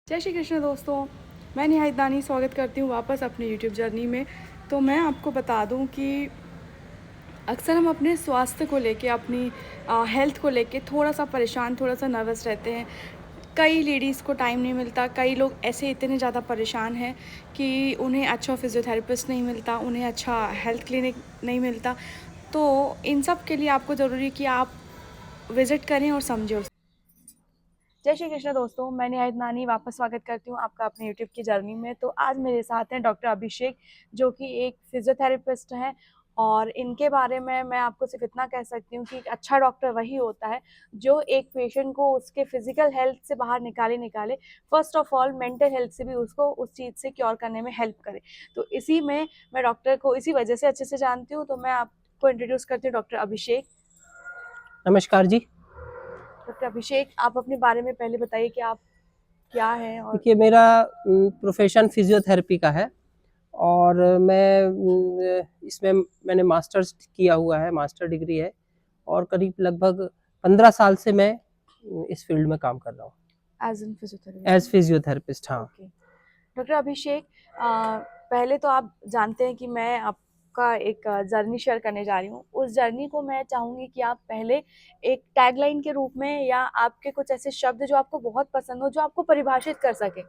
जय श्री कृष्ण दोस्तों। मैं निहारित दानी स्वागत करती हूँ वापस अपने यूट्यूब जर्नी में। तो मैं आपको बता दूँ कि अक्सर हम अपने स्वास्थ्य को लेके अपनी हेल्थ को लेके थोड़ा सा परेशान, थोड़ा सा नर्वस रहते हैं। कई लेडीज़ को टाइम नहीं मिलता, कई लोग ऐसे इतने ज़्यादा परेशान हैं कि उन्हें अच्छा फिज़ियोथेरेपिस्ट नहीं मिलता, उन्हें अच्छा हेल्थ क्लिनिक नहीं मिलता। तो इन सब के लिए आपको ज़रूरी है कि आप विज़िट करें और समझें उसे। जय श्री कृष्ण दोस्तों, मैं निहारित नानी वापस स्वागत करती हूँ आपका अपने यूट्यूब की जर्नी में। तो आज मेरे साथ हैं डॉक्टर अभिषेक, जो कि एक फिजियोथेरेपिस्ट हैं। और इनके बारे में मैं आपको सिर्फ इतना कह सकती हूँ कि एक अच्छा डॉक्टर वही होता है जो एक पेशेंट को उसके फिजिकल हेल्थ से बाहर निकाले first of all mental health से भी उसको उस चीज़ से क्योर करने में हेल्प करे। तो इसी में मैं डॉक्टर को इसी वजह से अच्छे से जानती हूँ। तो मैं आपको इंट्रोड्यूस करती हूँ डॉक्टर अभिषेक। नमस्कार जी। डॉक्टर अभिषेक, आप अपने बारे में पहले बताइए कि आप क्या है। और देखिए, मेरा प्रोफेशन फिजियोथेरेपी का है और इसमें मैंने मास्टर्स किया हुआ है, मास्टर डिग्री है और करीब लगभग 15 साल से मैं इस फील्ड में काम कर रहा हूँ as an physiotherapist. As physiotherapist. हाँ। ओके डॉक्टर अभिषेक, पहले तो आप जानते हैं कि मैं आपका एक जर्नी शेयर करने जा रही हूँ। उस जर्नी को मैं चाहूँगी कि आप पहले एक टैगलाइन के रूप में या आपके कुछ ऐसे शब्द जो आपको बहुत पसंद हो, जो आपको परिभाषित कर सके,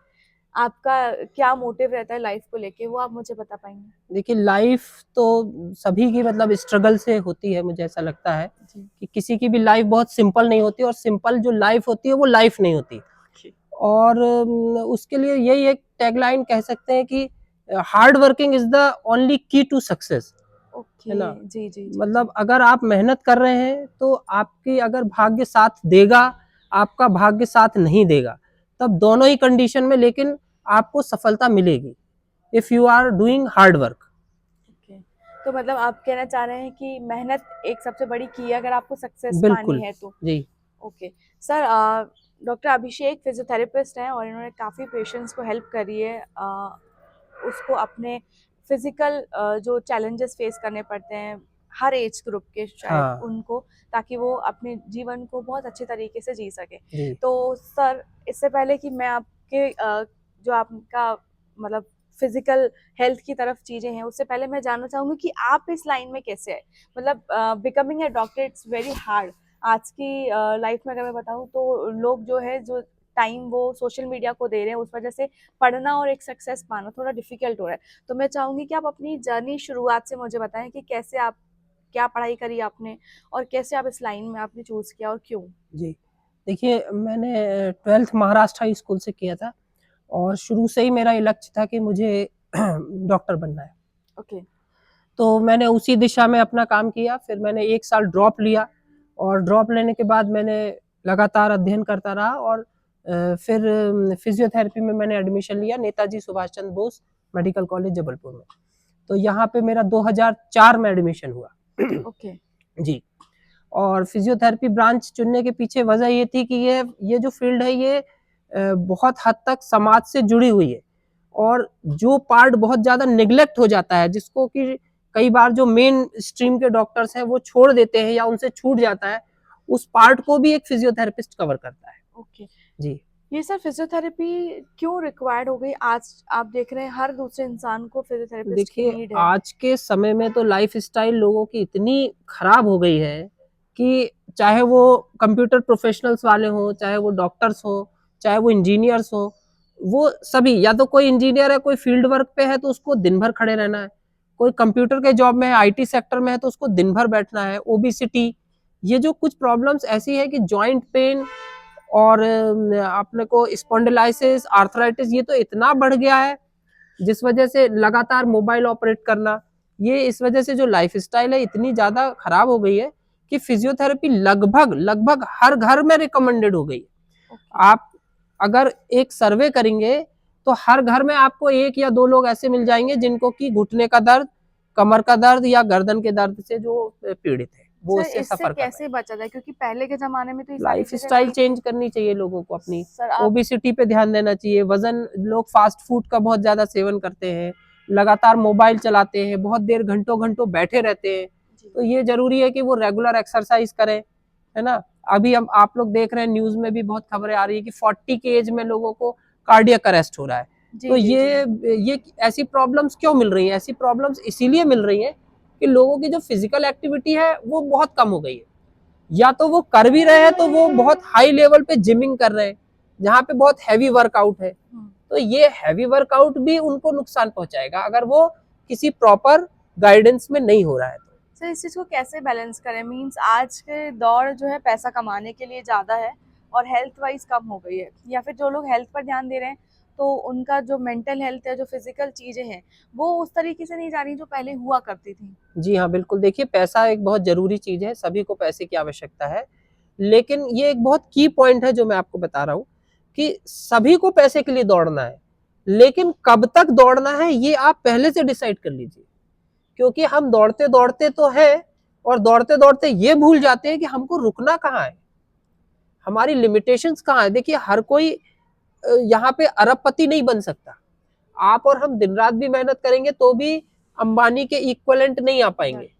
आपका क्या मोटिव रहता है लाइफ को लेके, वो आप मुझे बता पाएंगे? देखिए, लाइफ तो सभी की मतलब स्ट्रगल से होती है। मुझे ऐसा लगता है जी कि किसी की भी लाइफ बहुत सिंपल नहीं होती और सिंपल जो लाइफ होती है वो लाइफ नहीं होती। जी। और उसके लिए यही एक टैगलाइन कह सकते हैं कि hard working is the only की टू सक्सेस। है ओके। ना? जी जी जी जी। मतलब अगर आप मेहनत कर रहे हैं तो आपकी अगर भाग्य साथ देगा, आपका भाग्य साथ नहीं देगा, तब दोनों ही कंडीशन में लेकिन आपको सफलता मिलेगी if you are doing hard work. Okay, तो मतलब आप कहना चाह रहे हैं कि मेहनत एक सबसे बड़ी की है अगर आपको सक्सेस पानी बिल्कुल है तो। जी। ओके सर, डॉक्टर अभिषेक फिजियोथेरेपिस्ट हैं और इन्होंने काफ़ी पेशेंट्स को हेल्प करी है, उसको अपने फिजिकल जो चैलेंजेस फेस करने पड़ते हैं हर एज ग्रुप के शायद हाँ उनको, ताकि वो अपने जीवन को बहुत अच्छे तरीके से जी सके। जी। तो सर, इससे पहले कि मैं आपके जो आपका मतलब फिजिकल हेल्थ की तरफ चीज़ें हैं, उससे पहले मैं जानना चाहूँगी कि आप इस लाइन में कैसे आए। मतलब becoming a doctor it's very hard. आज की लाइफ में अगर मैं बताऊँ तो लोग जो है, जो टाइम वो सोशल मीडिया को दे रहे हैं, उस वजह से पढ़ना और एक सक्सेस पाना थोड़ा डिफिकल्ट हो रहा है। तो मैं चाहूँगी कि आप अपनी जर्नी शुरुआत से मुझे बताएं कि कैसे आप, क्या पढ़ाई करी आपने और कैसे आप इस लाइन में आपने चूज़ किया और क्यों? जी। देखिए, मैंने 12th महाराष्ट्र हाई स्कूल से किया था और शुरू से ही मेरा ये लक्ष्य था कि मुझे डॉक्टर बनना है। ओके। तो मैंने उसी दिशा में अपना काम किया। फिर मैंने 1 साल ड्रॉप लिया और ड्रॉप लेने के बाद मैंने लगातार अध्ययन करता रहा और फिर फिजियोथेरेपी में मैंने एडमिशन लिया नेताजी सुभाष चंद्र बोस मेडिकल कॉलेज जबलपुर में। तो यहाँ पे मेरा 2004 में एडमिशन हुआ। ओके। जी। और फिजियोथेरेपी ब्रांच चुनने के पीछे वजह ये थी कि ये जो फील्ड है ये बहुत हद तक समाज से जुड़ी हुई है और जो पार्ट बहुत ज़्यादा नेग्लेक्ट हो जाता है, जिसको कि कई बार जो मेन स्ट्रीम के डॉक्टर्स हैं वो छोड़ देते हैं या उनसे छूट जाता है, उस पार्ट को भी एक फिजियोथेरेपिस्ट कवर करता है। ओके, जी। ये सर फिजियोथेरेपी क्यों रिक्वायर्ड हो गई? आज आप देख रहे हैं हर दूसरे इंसान को फिजियोथेरेपिस्ट की देखिए, नीड है। आज के समय में तो लाइफ़स्टाइल लोगों की इतनी खराब हो गई है कि चाहे वो कंप्यूटर प्रोफ़ेशनल्स वाले हों, चाहे वो डॉक्टर्स हों, चाहे वो इंजीनियर्स हों, वो सभी या तो कोई इंजीनियर है, कोई फील्ड वर्क पे है तो उसको दिन भर खड़े रहना है, कोई कंप्यूटर के जॉब में है, आईटी सेक्टर में है तो उसको दिन भर बैठना है, ओबेसिटी, ये जो कुछ प्रॉब्लम्स ऐसी है कि जॉइंट पेन और अपने को स्पॉन्डिलाइसिस, आर्थराइटिस ये तो इतना बढ़ गया है जिस वजह से लगातार मोबाइल ऑपरेट करना, ये इस वजह से जो लाइफस्टाइल है इतनी ज़्यादा खराब हो गई है कि फिजियोथेरेपी लगभग लगभग हर घर में रिकमेंडेड हो गई है। ओके। आप अगर एक सर्वे करेंगे तो हर घर में आपको 1 या 2 लोग ऐसे मिल जाएंगे जिनको कि घुटने का दर्द, कमर का दर्द या गर्दन के दर्द से जो पीड़ित है, वो सर, इससे इससे सफर कर रहे कैसे हैं। बचा जाए? क्योंकि पहले के ज़माने में तो ये सारी लाइफ चीज़ें स्टाइल नहीं थी। चेंज करनी चाहिए लोगों को अपनी। सर आप। ओबेसिटी पे ध्यान देना चाहिए, वजन, लोग फास्ट फूड का बहुत ज्यादा सेवन करते हैं, लगातार मोबाइल चलाते हैं, बहुत देर घंटों घंटों बैठे रहते हैं। जी। तो ये जरूरी है कि वो रेगुलर एक्सरसाइज करें, है ना। अभी हम आप लोग देख रहे हैं न्यूज में भी बहुत खबरें आ रही है कि 40 के एज में लोगों को कार्डियक अरेस्ट हो रहा है। जी तो जी जी। ये ऐसी प्रॉब्लम्स क्यों मिल रही हैं? ऐसी प्रॉब्लम्स इसीलिए मिल रही हैं कि लोगों की जो फिजिकल एक्टिविटी है वो बहुत कम हो गई है, या तो वो कर भी रहे हैं तो वो बहुत हाई लेवल पे जिमिंग कर रहे हैं जहाँ पे बहुत हैवी वर्कआउट है। तो ये हैवी वर्कआउट भी उनको नुकसान पहुंचाएगा अगर वो किसी प्रॉपर गाइडेंस में नहीं हो रहा है। सर इस चीज़ को कैसे बैलेंस करें? मीन्स आज के दौर जो है पैसा कमाने के लिए ज़्यादा है और हेल्थ वाइज कम हो गई है, या फिर जो लोग हेल्थ पर ध्यान दे रहे हैं तो उनका जो मेंटल हेल्थ है, जो फिजिकल चीज़ें हैं, वो उस तरीके से नहीं जा रही जो पहले हुआ करती थी। जी हाँ, बिल्कुल। देखिए, पैसा एक बहुत ज़रूरी चीज़ है, सभी को पैसे की आवश्यकता है। लेकिन ये एक बहुत की पॉइंट है जो मैं आपको बता रहा हूँ कि सभी को पैसे के लिए दौड़ना है, लेकिन कब तक दौड़ना है ये आप पहले से डिसाइड कर लीजिए। क्योंकि हम दौड़ते-दौड़ते तो हैं और दौड़ते-दौड़ते ये भूल जाते हैं कि हमको रुकना कहाँ है, हमारी लिमिटेशंस कहाँ है। देखिए, हर कोई यहाँ पे अरबपति नहीं बन सकता। आप और हम दिन रात भी मेहनत करेंगे तो भी अंबानी के इक्विवेलेंट नहीं आ पाएंगे।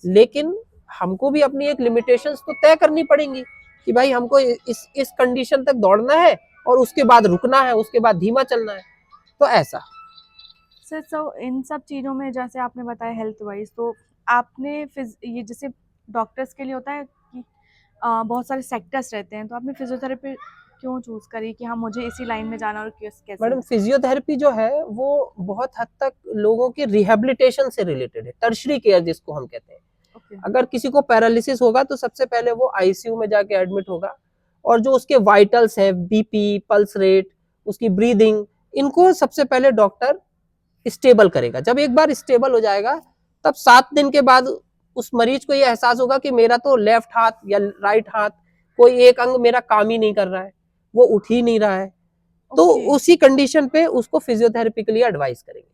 लेकिन हमको भी अपनी एक लिमिटेशंस तो तय करनी पड़ेंगी कि भाई हमको इस कंडीशन तक दौड़ना है और उसके बाद रुकना है, उसके बाद धीमा चलना है। तो ऐसा सर तो इन सब चीज़ों में जैसे आपने बताया हेल्थ वाइज, तो आपने ये जैसे डॉक्टर्स के लिए होता है कि बहुत सारे सेक्टर्स रहते हैं, तो आपने फिजियोथेरेपी क्यों चूज करी कि हाँ मुझे इसी लाइन में जाना, और कैसे? मैडम, फिजियोथेरेपी जो है वो बहुत हद तक लोगों की रिहेबिलिटेशन से रिलेटेड है, टर्शरी केयर जिसको हम कहते हैं। अगर किसी को पैरालिसिस होगा तो सबसे पहले वो आईसीयू में जाके एडमिट होगा और जो उसके वाइटल्स है, बीपी, पल्स रेट, उसकी ब्रीदिंग, इनको सबसे पहले डॉक्टर स्टेबल करेगा। जब एक बार स्टेबल हो जाएगा तब 7 दिन के बाद उस मरीज को ये एहसास होगा कि मेरा तो लेफ्ट हाथ या राइट हाथ कोई एक अंग मेरा काम ही नहीं कर रहा है, वो उठ ही नहीं रहा है। तो उसी कंडीशन पे उसको फिजियोथेरेपी के लिए एडवाइस करेंगे।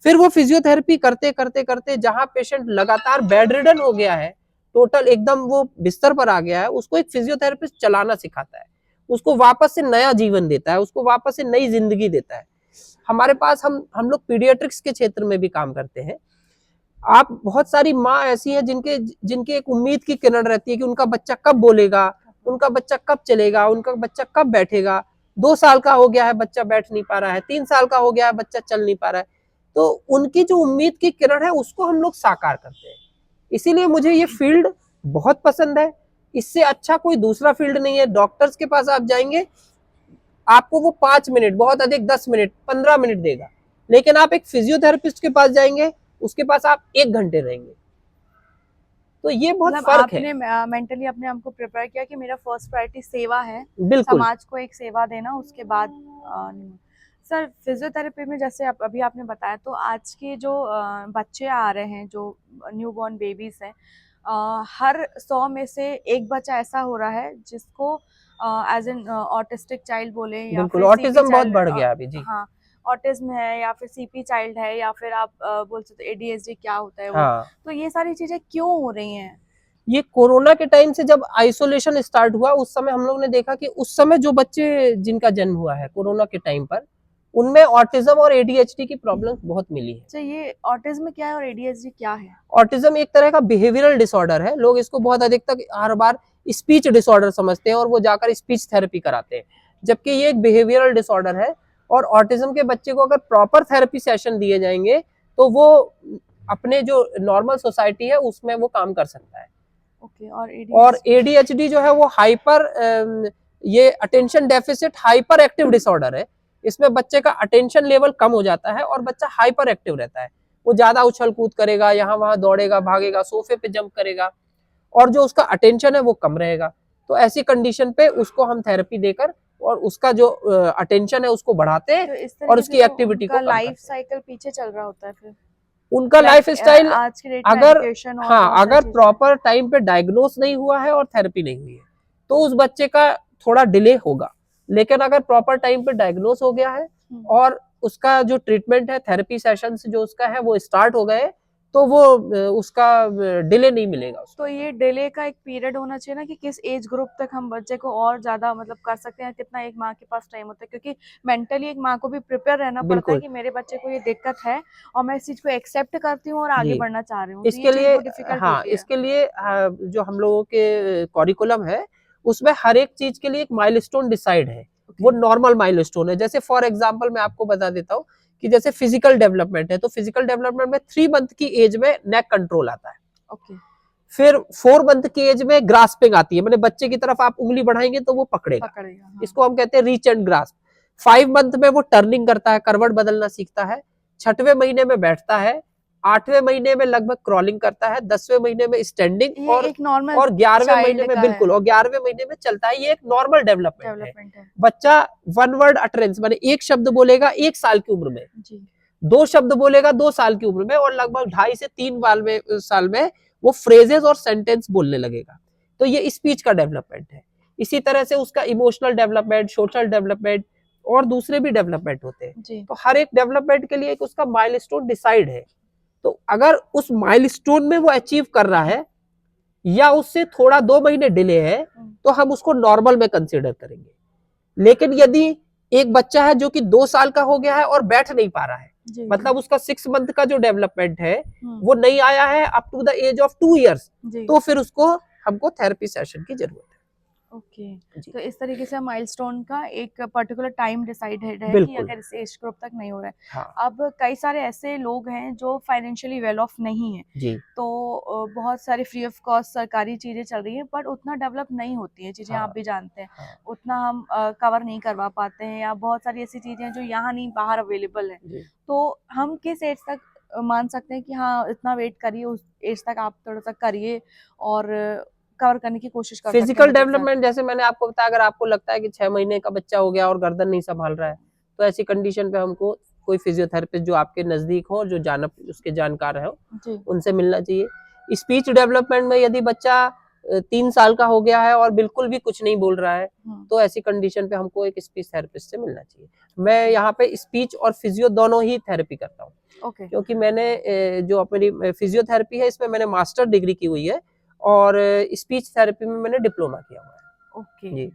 फिर वो फिजियोथेरेपी करते करते करते जहां पेशेंट लगातार बेड रिडन हो गया है, टोटल एकदम वो बिस्तर पर आ गया है, उसको एक फिजियोथेरेपिस्ट चलाना सिखाता है, उसको वापस से नया जीवन देता है, उसको वापस से नई जिंदगी देता है। हमारे पास हम लोग पीडियाट्रिक्स के क्षेत्र में भी काम करते हैं। आप बहुत सारी माँ ऐसी हैं जिनके जिनके एक उम्मीद की किरण रहती है कि उनका बच्चा कब बोलेगा, उनका बच्चा कब चलेगा, उनका बच्चा कब बैठेगा। 2 साल का हो गया है, बच्चा बैठ नहीं पा रहा है, 3 साल का हो गया है, बच्चा चल नहीं पा रहा है। तो उनकी जो उम्मीद की किरण है उसको हम लोग साकार करते हैं। इसीलिए मुझे ये फील्ड बहुत पसंद है। इससे अच्छा कोई दूसरा फील्ड नहीं है। डॉक्टर्स के पास आप जाएंगे, आपको वो 5 मिनट, बहुत अधिक 10 मिनट, 15 मिनट देगा, लेकिन आप एक फिजियोथेरेपिस्ट के पास जाएंगे, उसके पास आप 1 घंटे रहेंगे। तो ये बहुत मतलब फर्क है। आपने मेंटली अपने आप को प्रिपेयर किया कि मेरा फर्स्ट प्रायोरिटी सेवा है, बिल्कुल। समाज को एक सेवा देना, उसके बाद सर फिजियोथेरेपी में जैसे अभी आपने बताया, तो आज के जो बच्चे आ रहे हैं, जो न्यू बॉर्न बेबीज हैं, हर 100 में से एक बच्चा ऐसा हो रहा है जिसको एज एन ऑटिस्टिक चाइल्ड बोले, या बिल्कुल, फिर सीपी ऑटिज्म बहुत चाइल्ड, बढ़ गया अभी। जी हाँ ऑटिज्म है, या फिर सीपी चाइल्ड है, या फिर आप बोल सकते एडीएचडी क्या होता है वो। हाँ, तो ये सारी चीजें क्यों हो रही हैं? ये कोरोना के टाइम से जब आइसोलेशन स्टार्ट हुआ उस समय हम लोग ने देखा कि उस समय जो बच्चे जिनका जन्म हुआ है कोरोना के टाइम पर, उनमें ऑटिज्म और एडीएचडी की प्रॉब्लम बहुत मिली है। अच्छा, ये ऑटिज्म क्या है और एडीएचडी क्या है? ऑटिज्म एक तरह का बिहेवियरल डिसऑर्डर है। लोग इसको बहुत अधिक तक हर बार स्पीच डिसऑर्डर समझते हैं और वो जाकर स्पीच थेरेपी कराते हैं, जबकि ये एक बिहेवियरल डिसऑर्डर है। और ऑटिज्म के बच्चे को अगर प्रॉपर थेरेपी सेशन दिए जाएंगे तो वो अपने जो नॉर्मल सोसाइटी है उसमें वो काम कर सकता है। ओके। और एडीएचडी जो है वो ये attention deficit hyper active disorder है। इसमें बच्चे का अटेंशन लेवल कम हो जाता है और बच्चा हाइपर एक्टिव रहता है। वो ज्यादा उछल कूद करेगा, यहाँ वहां दौड़ेगा, भागेगा, सोफे पे जंप करेगा, और जो उसका अटेंशन है वो कम रहेगा। तो ऐसी कंडीशन पे उसको हम थेरेपी देकर और उसका जो अटेंशन है उसको बढ़ाते हैं तो इस और तरीके उसकी से तो एक्टिविटी को उनका कम लाइफ करते हैं। साइकिल पीछे चल रहा होता है फिर। उनका लाइफ स्टाइल, आज के डेट में अगर एजुकेशन और हाँ, बहुत सारी अगर चीजें। प्रॉपर टाइम पे डायग्नोस नहीं हुआ है और थेरेपी नहीं हुई है तो उस बच्चे का थोड़ा डिले होगा। लेकिन अगर प्रॉपर टाइम पे डायग्नोस हो गया है और उसका जो ट्रीटमेंट है, थेरेपी सेशन जो उसका है वो स्टार्ट हो गए, तो वो उसका डिले नहीं मिलेगा उसको। तो ये डिले का एक पीरियड होना चाहिए ना, कि किस एज ग्रुप तक हम बच्चे को और ज्यादा मतलब कर सकते हैं, कितना एक माँ के पास टाइम होता है, क्योंकि मेंटली एक माँ को भी प्रिपेयर रहना पड़ता है बिल्कुल। कि मेरे बच्चे को ये दिक्कत है और मैं इस चीज को एक्सेप्ट करती हूँ और आगे जी, बढ़ना चाह रही हूँ, तो ये इसके चीज लिए बहुत डिफिकल्ट हाँ, होती है। इसके लिए जो हम लोगों के करिकुलम है उसमें हर एक चीज के लिए एक माइलस्टोन डिसाइड है वो नॉर्मल माइलस्टोन है। जैसे फॉर एग्जांपल मैं आपको बता देता हूँ कि जैसे फिजिकल डेवलपमेंट है, तो फिजिकल डेवलपमेंट में 3 मंथ की एज में नेक कंट्रोल आता है। ओके। फिर 4 मंथ की एज में ग्रास्पिंग आती है, मतलब बच्चे की तरफ आप उंगली बढ़ाएंगे तो वो पकड़ेगा, हाँ। इसको हम कहते हैं रीच एंड ग्रास्प। 5 मंथ में वो टर्निंग करता है, करवट बदलना सीखता है। 6वें महीने में बैठता है, 8वें महीने में लगभग क्रॉलिंग करता है, 10वें महीने में स्टैंडिंग, ये एक नॉर्मल और 11वें महीने चाइल्ड में का बिल्कुल, है। और 11वें महीने में चलता है। ये एक नॉर्मल डेवलपमेंट है। है। बच्चा 1 वर्ड अटरेंस माने एक शब्द बोलेगा 1 साल की उम्र में, जी। 2 शब्द बोलेगा 2 साल की उम्र में, और लगभग 2.5 से 3 साल में वो फ्रेजेस और सेंटेंस बोलने लगेगा। तो ये स्पीच का डेवलपमेंट है। इसी तरह से उसका इमोशनल डेवलपमेंट, सोशल डेवलपमेंट और दूसरे भी डेवलपमेंट होते हैं। तो हर एक डेवलपमेंट के लिए एक उसका माइलस्टोन डिसाइड है। तो अगर उस माइलस्टोन में वो अचीव कर रहा है या उससे थोड़ा 2 महीने डिले है, तो हम उसको नॉर्मल में कंसीडर करेंगे। लेकिन यदि एक बच्चा है जो कि 2 साल का हो गया है और बैठ नहीं पा रहा है, मतलब उसका 6 मंथ का जो डेवलपमेंट है वो नहीं आया है up to the age of 2 years, तो फिर उसको हमको थेरेपी सेशन की जरूरत है। ओके। तो इस तरीके से माइलस्टोन का एक पर्टिकुलर टाइम डिसाइडेड है कि अगर इस एज ग्रुप तक नहीं हो रहा है। हाँ। अब कई सारे ऐसे लोग हैं जो फाइनेंशियली वेल ऑफ नहीं है जी। तो बहुत सारी फ्री ऑफ कॉस्ट सरकारी चीजें चल रही हैं, बट उतना डेवलप नहीं होती है चीजें। आप भी जानते हैं। उतना हम कवर नहीं करवा पाते हैं, या बहुत सारी ऐसी चीजें हैं जो यहाँ नहीं बाहर अवेलेबल है। तो हम किस एज तक मान सकते हैं कि हाँ इतना वेट करिए, उस एज तक आप थोड़ा सा करिए और कवर करने की कोशिश कर सकते हैं? फिजिकल डेवलपमेंट जैसे मैंने आपको बताया, अगर आपको लगता है कि 6 महीने का बच्चा हो गया और गर्दन नहीं संभाल रहा है, तो ऐसी कंडीशन पे हमको कोई फिजियोथेरेपिस्ट जो आपके नजदीक हो, जो उसके जानकार हो, उनसे मिलना चाहिए। स्पीच डेवलपमेंट में यदि बच्चा 3 साल का हो गया है और बिल्कुल भी कुछ नहीं बोल रहा है, तो ऐसी कंडीशन पे हमको एक स्पीच थेरेपिस्ट से मिलना चाहिए। मैं यहाँ पे स्पीच और फिजियो दोनों ही थेरेपी करता हूँ, क्योंकि मैंने जो अपनी फिजियोथेरेपी है इसमें मैंने मास्टर डिग्री की हुई है और स्पीच थेरेपी में मैंने डिप्लोमा किया हुआ है। ओके। जी।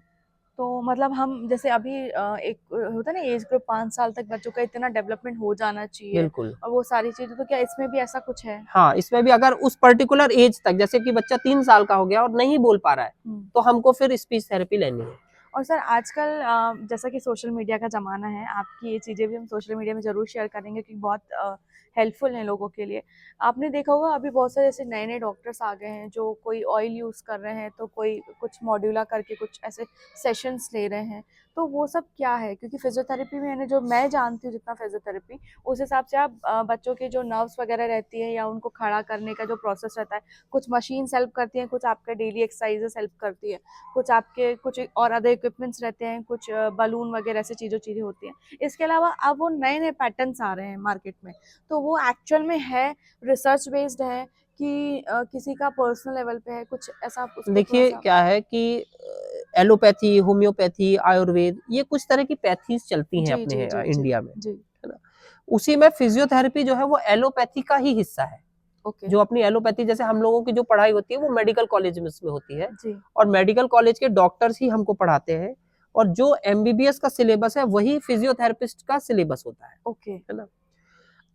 तो मतलब हम जैसे अभी एक होता है ना एज ग्रुप 5 साल तक बच्चों का इतना डेवलपमेंट हो जाना चाहिए, बिल्कुल। और वो सारी चीजें, तो क्या इसमें भी ऐसा कुछ है? हाँ, इसमें भी अगर उस पर्टिकुलर एज तक, जैसे कि बच्चा 3 साल का हो गया और नहीं बोल पा रहा है, तो हमको फिर स्पीच थेरेपी लेनी है। और सर आजकल जैसा कि सोशल मीडिया का ज़माना है, आपकी ये चीज़ें भी हम सोशल मीडिया में ज़रूर शेयर करेंगे क्योंकि बहुत हेल्पफुल हैं लोगों के लिए। आपने देखा होगा अभी बहुत सारे ऐसे नए-नए डॉक्टर्स आ गए हैं जो कोई ऑयल यूज़ कर रहे हैं, तो कोई कुछ मॉड्यूला करके कुछ ऐसे सेशंस ले रहे हैं। तो वो सब क्या है? क्योंकि फिज़ियोथेरेपी में जो मैं जानती हूँ जितना फिज़ियोथेरेपी, उस हिसाब से आप बच्चों के जो नर्व्स वगैरह रहती है या उनको खड़ा करने का जो प्रोसेस रहता है, कुछ मशीन्स हेल्प करती हैं, कुछ आपका डेली एक्सरसाइज़ेस हेल्प करती है, कुछ आपके कुछ और अदर इक्विपमेंट्स रहते हैं, कुछ बलून वगैरह ऐसी चीज़ें होती हैं। इसके अलावा अब वो नए-नए पैटर्न्स आ रहे हैं मार्केट में, तो वो एक्चुअल में है, रिसर्च बेस्ड है कि किसी का पर्सनल लेवल पे है, कुछ ऐसा आप उसको देखिए थोड़ा-सा? क्या है कि एलोपैथी, होम्योपैथी, आयुर्वेद, ये कुछ तरह की पैथीज चलती हैं अपने इंडिया में, है ना? उसी में फिजियोथेरेपी जो है वो एलोपैथी का ही हिस्सा है। जो अपनी एलोपैथी, जैसे हम लोगों की जो पढ़ाई होती है वो मेडिकल कॉलेज में होती है, और मेडिकल कॉलेज के डॉक्टर्स ही हमको पढ़ाते हैं, और जो एमबीबीएस का सिलेबस है वही फिजियोथेरेपिस्ट का सिलेबस होता है। है ना?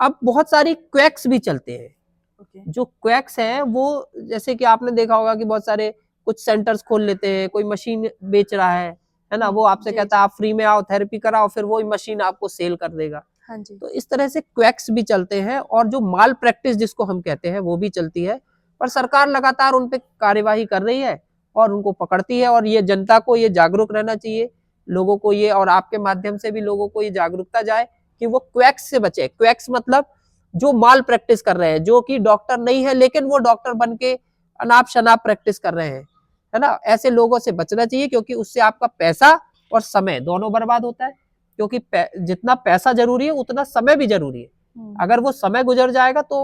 अब बहुत सारी क्वैक्स भी चलते हैं। जो क्वैक्स हैं वो, जैसे कि आपने देखा होगा कि बहुत सारे कुछ सेंटर्स खोल लेते हैं, कोई मशीन बेच रहा है ना? वो आपसे कहता है आप फ्री में आओ, थेरेपी कराओ, फिर वो मशीन आपको सेल कर देगा। हाँ जी। तो इस तरह से क्वैक्स भी चलते हैं, और जो माल प्रैक्टिस जिसको हम कहते हैं वो भी चलती है, पर सरकार लगातार उन पे कार्यवाही कर रही है और उनको पकड़ती है। और ये जनता को ये जागरूक रहना चाहिए, लोगों को ये, और आपके माध्यम से भी लोगों को ये जागरूकता जाए कि वो क्वैक्स से बचे। क्वैक्स मतलब जो माल प्रैक्टिस कर रहे हैं, जो कि डॉक्टर नहीं है लेकिन वो डॉक्टर बन के अनाप शनाप प्रैक्टिस कर रहे हैं, है ना? ऐसे लोगों से बचना चाहिए, क्योंकि उससे आपका पैसा और समय दोनों बर्बाद होता है। क्योंकि जितना पैसा जरूरी है उतना समय भी जरूरी है। अगर वो समय गुजर जाएगा तो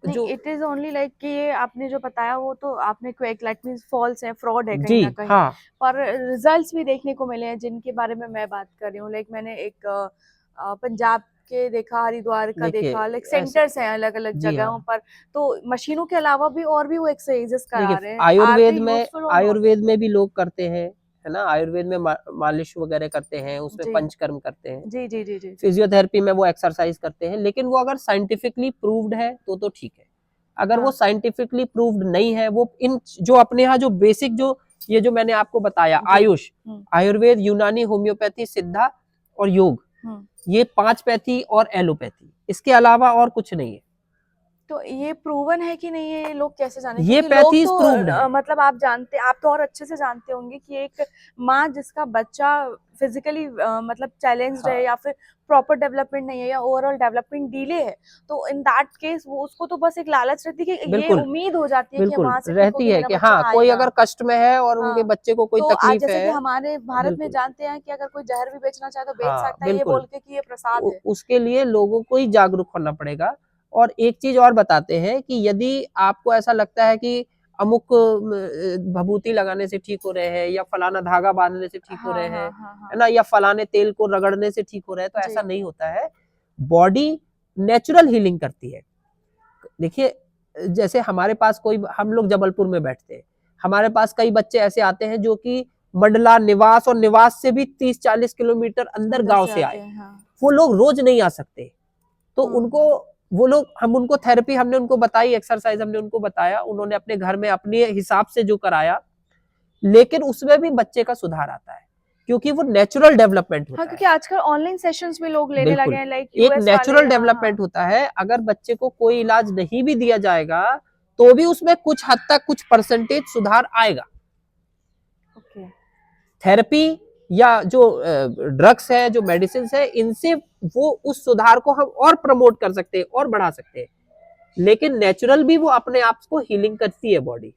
जो इट इज ओनली लाइक कि ये आपने जो बताया वो तो आपने क्वेक लाइक मींस फॉल्स है, फ्रॉड है कहीं ना कहीं। हाँ। पर रिजल्ट्स भी देखने को मिले हैं जिनके बारे में मैं बात कर रही हूँ। लाइक मैंने एक पंजाब के देखा, हरिद्वार का देखा, लाइक सेंटर्स हैं अलग अलग जगहों पर, तो मशीनों के अलावा भी और भी वो एक्सरसाइजेस करा रहे हैं। आयुर्वेद में भी लोग करते हैं, है ना? आयुर्वेद में मालिश वगैरह करते हैं, उसमें पंचकर्म करते हैं। जी। फिजियोथेरेपी में वो एक्सरसाइज करते हैं, लेकिन वो अगर साइंटिफिकली प्रूव्ड है तो ठीक है। अगर वो साइंटिफिकली प्रूव्ड नहीं है, वो इन जो अपने यहाँ जो बेसिक जो ये जो मैंने आपको बताया, जी। आयुष, आयुर्वेद, यूनानी, होम्योपैथी, सिद्धा और योग, ये 5 पैथी और एलोपैथी, इसके अलावा और कुछ नहीं है। तो ये प्रूवन है कि नहीं, ये लोग कैसे जाने? ये क्योंकि लोग पैथीज तो प्रूव्ड है। मतलब आप जानते, आप तो और अच्छे से जानते होंगे कि एक माँ जिसका बच्चा फिजिकली मतलब चैलेंज्ड है, हाँ। या फिर प्रॉपर डेवलपमेंट नहीं है, या ओवरऑल डेवलपमेंट डिले है, तो इन दैट केस वो उसको तो बस एक लालच रहती है कि ये बिल्कुल, उम्मीद हो जाती है कि बिल्कुल वहां से ठीक रहती होके है मेरा कि बच्चा हाँ, कोई आएगा। अगर कष्ट में है और उनके हाँ, बच्चे को कोई तो आज तकलीफ जैसे कि है। हमारे भारत में बिल्कुल, जानते हैं कि अगर कोई जहर भी बेचना चाहे तो बेच हाँ, सकता है, ये बिल्कुल। बोल के कि ये प्रसाद है। उसके लिए लोगों को ही जागरूक होना पड़ेगा। और एक चीज और बताते हैं कि यदि आपको ऐसा लगता है कि अमुक भभूति लगाने से ठीक हो रहे हैं, या फलाना धागा बांधने से ठीक हो हाँ रहे हैं, हाँ हाँ है हाँ ना, या फलाने तेल को रगड़ने से ठीक हो रहे हैं, तो ऐसा जी। नहीं होता है। बॉडी नेचुरल हीलिंग करती है। देखिए, जैसे हमारे पास कोई, हम लोग जबलपुर में बैठते हैं, हमारे पास कई बच्चे ऐसे आते हैं जो कि मंडला, निवास और निवास से भी 30-40 किलोमीटर अंदर गांव से आते आए। हैं। हाँ। वो लोग रोज नहीं आ सकते, तो उनको, वो लोग, हम उनको थेरेपी हमने उनको बताई, एक्सरसाइज हमने उनको बताया, उन्होंने अपने घर में अपने हिसाब से जो कराया, लेकिन उसमें भी बच्चे का सुधार आता है, क्योंकि वो नेचुरल डेवलपमेंट हाँ, होता है। क्योंकि आजकल ऑनलाइन सेशंस भी लोग लेने लगे बिल्कुल, हैं, लाइक एक यूएस वाले। नेचुरल हाँ डेवलपमेंट हाँ। होता है। अगर बच्चे को कोई इलाज नहीं भी दिया जाएगा, तो भी उसमें कुछ हद तक कुछ परसेंटेज सुधार आएगा। ओके। थेरेपी या जो ड्रग्स है, जो मेडिसिन है, इनसे वो उस सुधार को हम और प्रमोट कर सकते हैं और बढ़ा सकते हैं, लेकिन नेचुरल भी वो अपने आप को हीलिंग करती है बॉडी।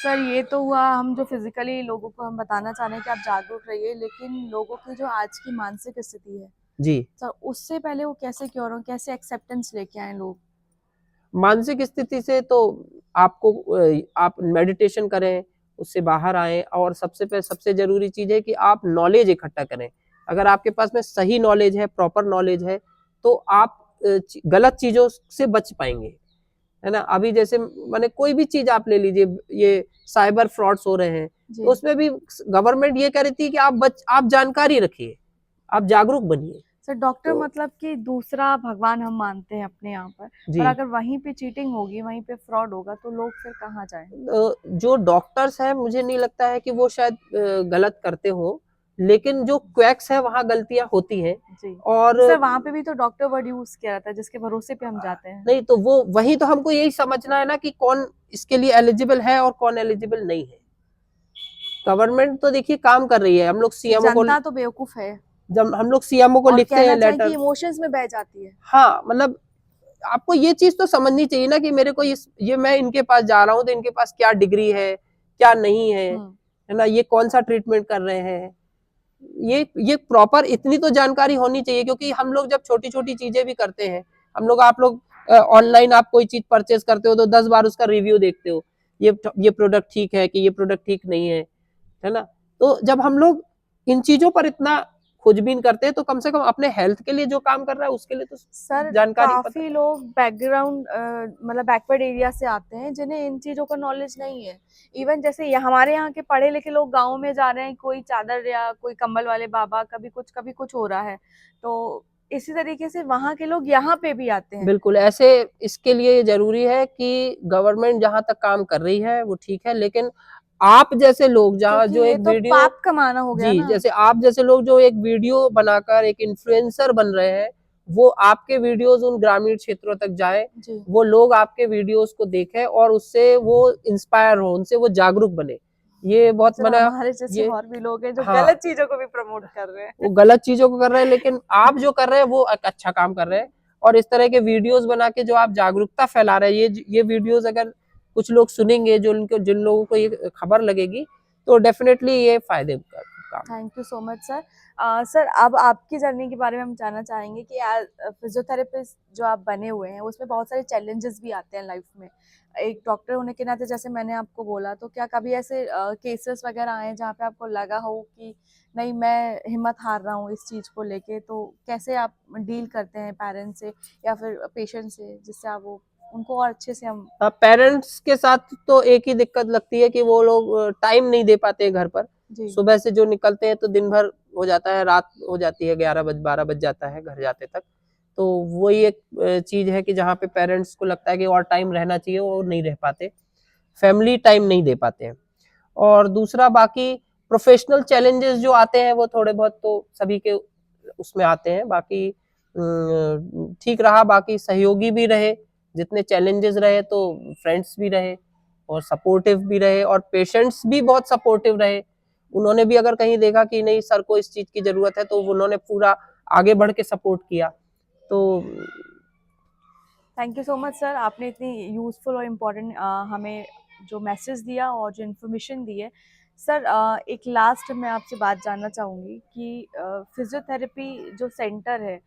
सर, ये तो हुआ हम जो फिजिकली लोगों को हम बताना चाह रहे हैं कि आप जागरूक रहिए, लेकिन लोगों की जो आज की मानसिक स्थिति है जी, सर, उससे पहले वो कैसे क्योर हो, कैसे एक्सेप्टेंस लेके आए लोग? मानसिक स्थिति से तो आपको आप मेडिटेशन करें, उससे बाहर आए, और सबसे जरूरी चीज है कि आप नॉलेज इकट्ठा करें। अगर आपके पास में सही नॉलेज है, प्रॉपर नॉलेज है, तो आप गलत चीजों से बच पाएंगे, है ना। अभी जैसे माने कोई भी चीज आप ले लीजिए, ये साइबर फ्रॉड्स हो रहे हैं, तो उसमें भी गवर्नमेंट ये कह रही थी कि आप जानकारी रखिए, आप जागरूक बनिए। सर, डॉक्टर तो मतलब कि दूसरा भगवान हम मानते हैं अपने यहाँ पर जी, अगर वहीं पे चीटिंग होगी, वहीं पे फ्रॉड होगा, तो लोग फिर कहाँ जाएं? जो डॉक्टर्स हैं, मुझे नहीं लगता है कि वो शायद गलत करते हो, लेकिन जो क्वैक्स है वहां गलतियां होती हैं। जी। और सर, वहां पे भी तो डॉक्टर वर्ड यूज किया जाता है जिसके भरोसे पे हम जाते हैं। नहीं, तो वो वही तो हमको यही समझना है ना कि कौन इसके लिए एलिजिबल है और कौन एलिजिबल नहीं है। गवर्नमेंट तो देखिए काम कर रही है, हम लोग सीएमओ को, जनता तो बेवकूफ है, जब हम लोग सीएमओ को और लिखते हैं कहना चाहें कि लेटर। इमोशंस में बह जाती है। हाँ, मतलब आपको ये चीज तो समझनी चाहिए ना कि मेरे को ये मैं इनके पास जा रहा हूँ, तो इनके पास क्या डिग्री है, क्या नहीं है ना, ये कौन सा ट्रीटमेंट कर रहे हैं, ये प्रॉपर इतनी तो जानकारी होनी चाहिए। क्योंकि हम लोग जब छोटी छोटी चीजें भी करते हैं, आप लोग ऑनलाइन आप कोई चीज परचेज करते हो तो 10 बार उसका रिव्यू देखते हो, ये प्रोडक्ट ठीक है कि ये प्रोडक्ट ठीक नहीं है ना। तो जब हम लोग इन चीजों पर इतना खोजबीन करते हैं, तो कम से कम अपने हेल्थ के लिए जो काम कर रहा है उसके लिए तो सर, जानकारी पता। काफी लोग बैकग्राउंड मतलब बैकवर्ड एरिया से आते हैं जिन्हें इन चीजों का नॉलेज नहीं है। इवन जैसे हमारे यहाँ के पढ़े लिखे लोग गाँव में जा रहे हैं, कोई चादर या कोई कंबल वाले बाबा, कभी कुछ हो रहा है, तो इसी तरीके से वहाँ के लोग यहाँ पे भी आते हैं। बिल्कुल, ऐसे इसके लिए जरूरी है कि गवर्नमेंट जहां तक काम कर रही है वो ठीक है, लेकिन आप जैसे लोग जहाँ क्योंकि जो ये एक तो वीडियो, पाप कमाना हो गया जी, ना। जैसे आप जैसे लोग जो एक वीडियो बनाकर एक इन्फ्लुएंसर बन रहे हैं, वो आपके वीडियोस उन ग्रामीण क्षेत्रों तक जाए, जी। वो लोग आपके वीडियोस को देखें और उससे वो इंस्पायर हो, उनसे वो जागरूक बने। ये बहुत सर, मैंने, हमारे जैसे ये, और भी लोग हैं जो हाँ, गलत चीजों को भी प्रमोट कर रहे वो हैं। गलत चीजों को कर रहे हैं, लेकिन आप जो कर रहे हैं वो एक अच्छा काम कर रहे हैं। और इस तरह के वीडियोस बना के जो आप जागरूकता फैला रहे हैं, ये वीडियोस अगर कुछ लोग सुनेंगे, जो उनको, जिन लोगों को ये खबर लगेगी, तो डेफिनेटली ये फायदे का काम। Thank you so much sir. Sir, अब आपकी जर्नी के बारे में हम जानना चाहेंगे कि फिजियोथेरेपिस्ट जो आप बने हुए हैं, उसमें बहुत सारे चैलेंजेस भी आते हैं लाइफ में। एक डॉक्टर होने के नाते, जैसे मैंने आपको बोला, तो क्या कभी ऐसे केसेस वगैरह आए जहाँ पे आपको लगा हो कि नहीं, मैं हिम्मत हार रहा हूँ इस चीज़ को लेके, तो कैसे आप डील करते हैं पेरेंट्स से या फिर पेशेंट से, जिससे आप वो उनको और अच्छे से हम। पेरेंट्स के साथ तो एक ही दिक्कत लगती है कि वो लोग टाइम नहीं दे पाते घर पर। जी। सुबह से जो निकलते हैं तो दिन भर हो जाता है, रात हो जाती है, 11 बज 12 बज जाता है घर जाते तक। तो वही एक चीज है कि जहाँ पे पेरेंट्स को लगता है कि और टाइम रहना चाहिए, वो नहीं रह पाते, फैमिली टाइम नहीं दे पाते हैं। और दूसरा बाकी प्रोफेशनल चैलेंजेस जो आते हैं वो थोड़े बहुत तो सभी के उसमें आते हैं, बाकी ठीक रहा, बाकी सहयोगी भी रहे, जितने चैलेंजेस रहे तो फ्रेंड्स भी रहे और सपोर्टिव भी रहे और पेशेंट्स भी बहुत सपोर्टिव रहे। उन्होंने भी अगर कहीं देखा कि नहीं सर को इस चीज की जरूरत है तो उन्होंने पूरा आगे बढ़ के सपोर्ट किया। तो thank you so much sir, आपने इतनी यूज़फुल और इम्पोर्टेंट हमें जो मैसेज दिया और जो इन्फॉर्मेशन दी है। सर एक लास्ट मैं आपसे बात जानना चाहूँगी कि फिज़ियोथेरेपी जो सेंटर है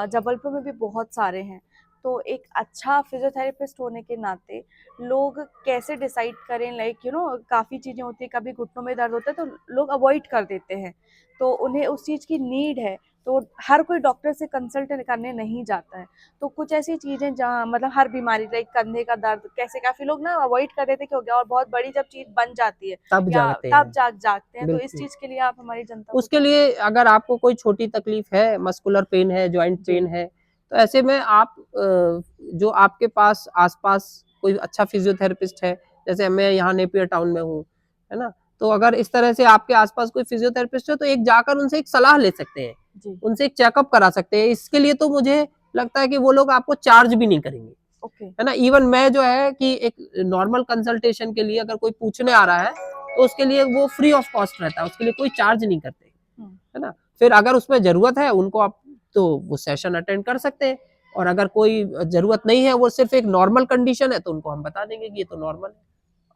जबलपुर में भी बहुत सारे हैं, तो एक अच्छा फिज़ियोथेरेपिस्ट होने के नाते लोग कैसे डिसाइड करें, लाइक यू नो काफ़ी चीज़ें होती हैं, कभी घुटनों में दर्द होता है तो लोग अवॉइड कर देते हैं, तो उन्हें उस चीज़ की नीड है, तो हर कोई डॉक्टर से कंसल्ट करने नहीं जाता है। तो कुछ ऐसी चीज़ें जहाँ मतलब हर बीमारी लाइक कंधे का दर्द कैसे काफ़ी लोग ना अवॉइड कर देते कि हो गया, और बहुत बड़ी जब चीज़ बन जाती है तब या जागते तब हैं, जागते हैं, तो इस बिल्कुल। चीज़ के लिए आप हमारी जनता को उसके क्या लिए अगर आपको कोई छोटी तकलीफ है, मस्कुलर पेन है, जॉइंट जी पेन है, तो ऐसे में आप जो आपके पास आसपास कोई अच्छा फिजियोथेरेपिस्ट है, जैसे मैं यहाँ नेपियर टाउन में हूँ, है ना? तो अगर इस तरह से आपके आसपास कोई फिजियोथेरेपिस्ट है तो एक जाकर उनसे एक सलाह ले सकते हैं, जी उनसे एक चेकअप करा सकते हैं। इसके लिए तो मुझे लगता है कि वो लोग आपको चार्ज भी नहीं करेंगे, ओके है ना? इवन मैं जो है कि एक नॉर्मल कंसल्टेशन के लिए अगर कोई पूछने आ रहा है तो उसके लिए वो फ्री ऑफ कॉस्ट रहता है, उसके लिए कोई चार्ज नहीं करते, है ना? फिर अगर उसमें जरूरत है उनको आप तो वो सेशन अटेंड कर सकते हैं, और अगर कोई जरूरत नहीं है, वो सिर्फ एक नॉर्मल कंडीशन है, तो उनको हम बता देंगे कि ये तो नॉर्मल है,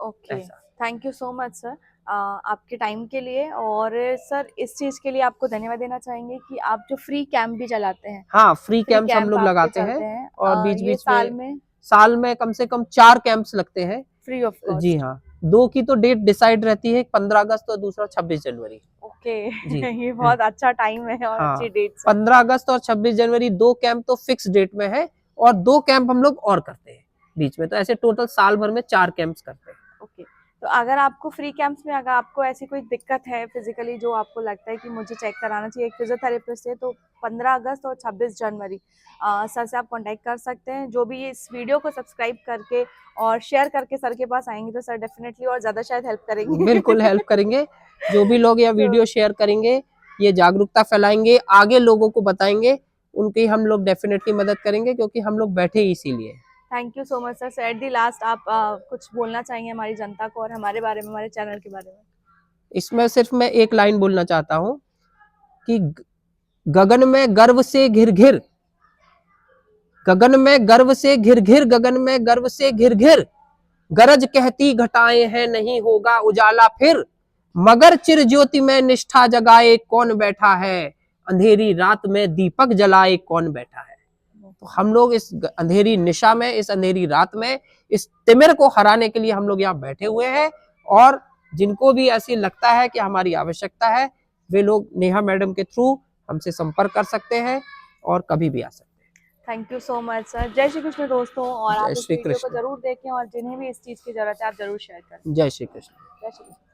ओके ऐसा। Thank you so much sir आपके टाइम के लिए, और सर इस चीज़ के लिए आपको धन्यवाद देना चाहेंगे कि आप जो फ्री कैंप भी चलाते हैं, हाँ, फ्री फ्री कैंप्स हम कैंप लोग आपके लगाते हैं चलते हैं और बीच ये बीच में साल में कम से कम 4 कैंप्स लगते हैं। फ्री ऑफ जी कॉस्ट। हाँ, 2 की तो डेट डिसाइड रहती है, 15 अगस्त और दूसरा 26 जनवरी। ओके जी। ये बहुत अच्छा टाइम है और हाँ, अच्छी डेट्स है। 15 अगस्त और 26 जनवरी 2 कैंप तो फिक्स डेट में है, और 2 कैंप हम लोग और करते हैं बीच में, तो ऐसे टोटल साल भर में 4 कैंप्स करते हैं। ओके, तो अगर आपको फ्री कैंप्स में अगर आपको ऐसी कोई दिक्कत है फिजिकली जो आपको लगता है कि मुझे चेक कराना चाहिए एक फिजियोथेरेपिस्ट है, तो 15 अगस्त और 26 जनवरी सर से आप कांटेक्ट कर सकते हैं। जो भी इस वीडियो को सब्सक्राइब करके और शेयर करके सर के पास आएंगे तो सर डेफिनेटली और ज़्यादा शायद हेल्प करेंगे बिल्कुल हेल्प करेंगे, जो भी लोग यह तो वीडियो शेयर करेंगे, ये जागरूकता फैलाएंगे, आगे लोगों को बताएंगे, उनकी हम लोग डेफिनेटली मदद करेंगे, क्योंकि हम लोग बैठे ही इसीलिए। Thank you so much sir. At the last आप कुछ बोलना चाहेंगे हमारी जनता को और हमारे बारे में, हमारे चैनल के बारे में? इसमें सिर्फ मैं एक लाइन बोलना चाहता हूँ कि गगन में गर्व से घिर घिर, गगन में गर्व से घिर घिर, गगन में गर्व से घिर घिर, गरज कहती घटाएं हैं नहीं होगा उजाला फिर, मगर चिर ज्योति में निष्ठा जगाए कौन बैठा है, अंधेरी रात में दीपक जलाए कौन बैठा है। तो हम लोग इस अंधेरी निशा में, इस अंधेरी रात में, इस तिमिर को हराने के लिए हम लोग यहाँ बैठे हुए हैं, और जिनको भी ऐसी लगता है कि हमारी आवश्यकता है, वे लोग नेहा मैडम के थ्रू हमसे संपर्क कर सकते हैं और कभी भी आ सकते हैं। Thank you so much sir. जय श्री कृष्ण दोस्तों, और जय आप इस श्री वीडियो को कृष्ण। ज़रूर देखें और जिन्हें भी इस चीज़ की ज़रूरत है आप ज़रूर शेयर करें। जय श्री कृष्ण। जय श्री कृष्ण।